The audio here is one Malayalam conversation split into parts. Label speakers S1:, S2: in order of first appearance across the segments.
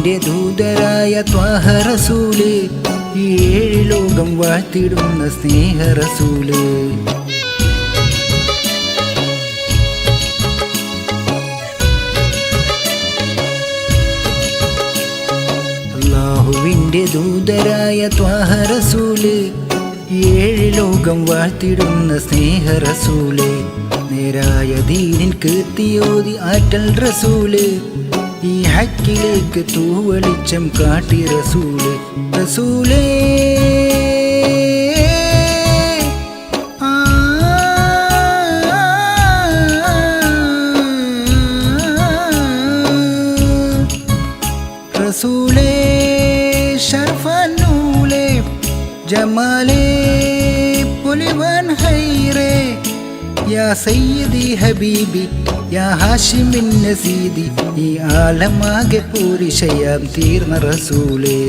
S1: അല്ലാഹുവിൻ്റെ ദൂതരായ ത്വാഹ റസൂല്, ഈ ഏഴ് ലോകം വാഴ്ത്തിടുന്ന സ്നേഹ റസൂല്. അല്ലാഹുവിൻ്റെ ദൂതരായ ത്വാഹ റസൂല്, ഏഴ് ലോകം വാഴ്ത്തിടുന്ന സ്നേഹ റസൂല്. നേരായ ദീനിൻ കീർത്തിയോതി ആറ്റൽ റസൂല്, ഈ ഹക്കിലേക്ക് തൂവെളിച്ചം കാട്ടി റസൂല്. റസൂലേ റസൂലേ ഷർഫനൂലേ ജമാലേ പുലിവൻ ഹൈറേ, യാ സയ്യിദി ഹബീബി യാ ഹാഷിമിൻ നസീദി, ഈ ആലമാകെ പൂരിശയാം തീർന്ന റസൂലേ.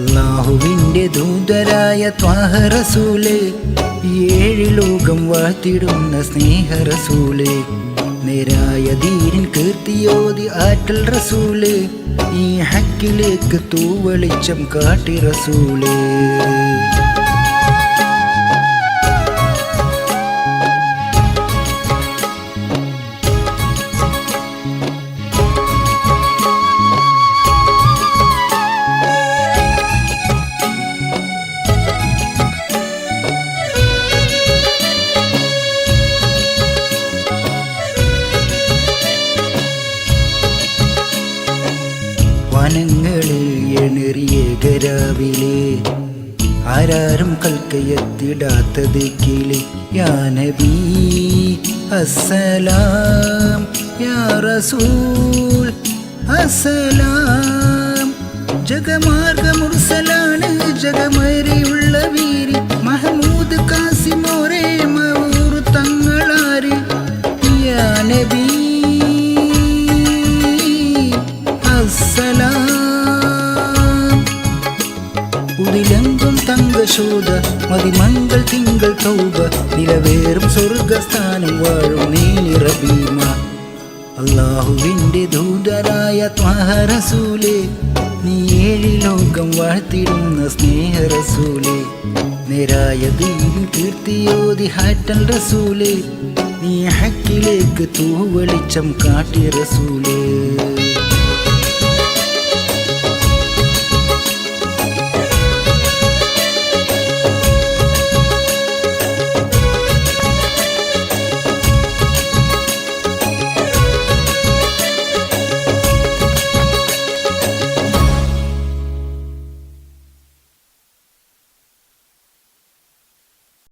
S1: അല്ലാഹുവിൻ്റെ ദൂതരായ ത്വാഹ റസൂല്, ഏഴ് ലോകം വാഴ്ത്തിടുന്ന സ്നേഹ റസൂല്. നേരായ ദീനിൻ കീർത്തിയോതി ആറ്റൽ റസൂല്, ഈ ഹക്കിലേക്ക് തൂവെളിച്ചം കാട്ടി റസൂല്. വനങ്ങളിൽ എണറിയ ഗരാവിലെ ആരാരും കൽക്കയത്തിടാത്തത് കിളി. യാ നബി അസ്സലാം യാ റസൂൽ അസ്സലാം. ജഗമാർഗ മുർസലാണ് ജഗമേറിയുള്ള വീരി, മഹമൂദ് കാസിമോരേ മഊർ തങ്ങളാര്. യാ നബി ഉദിലെങ്കും തങ്കശോധ മതിമങ്കൾ തിങ്കൾ തൗബ, നിലവേറും സ്വർഗസ്ഥാനം വാഴും നീ നിറബീമ. അല്ലാഹുവിൻ്റെ ദൂതരായ ത്വാഹ റസൂല്, നീ ഏഴ് ലോകം വാഴ്ത്തിടുന്ന സ്നേഹ റസൂല്. നേരായ ദീൻ കീർത്തിയോതി ഹാറ്റൽ റസൂല്, നീ ഹക്കിലേക്ക് തൂവെളിച്ചം കാട്ടി റസൂല്.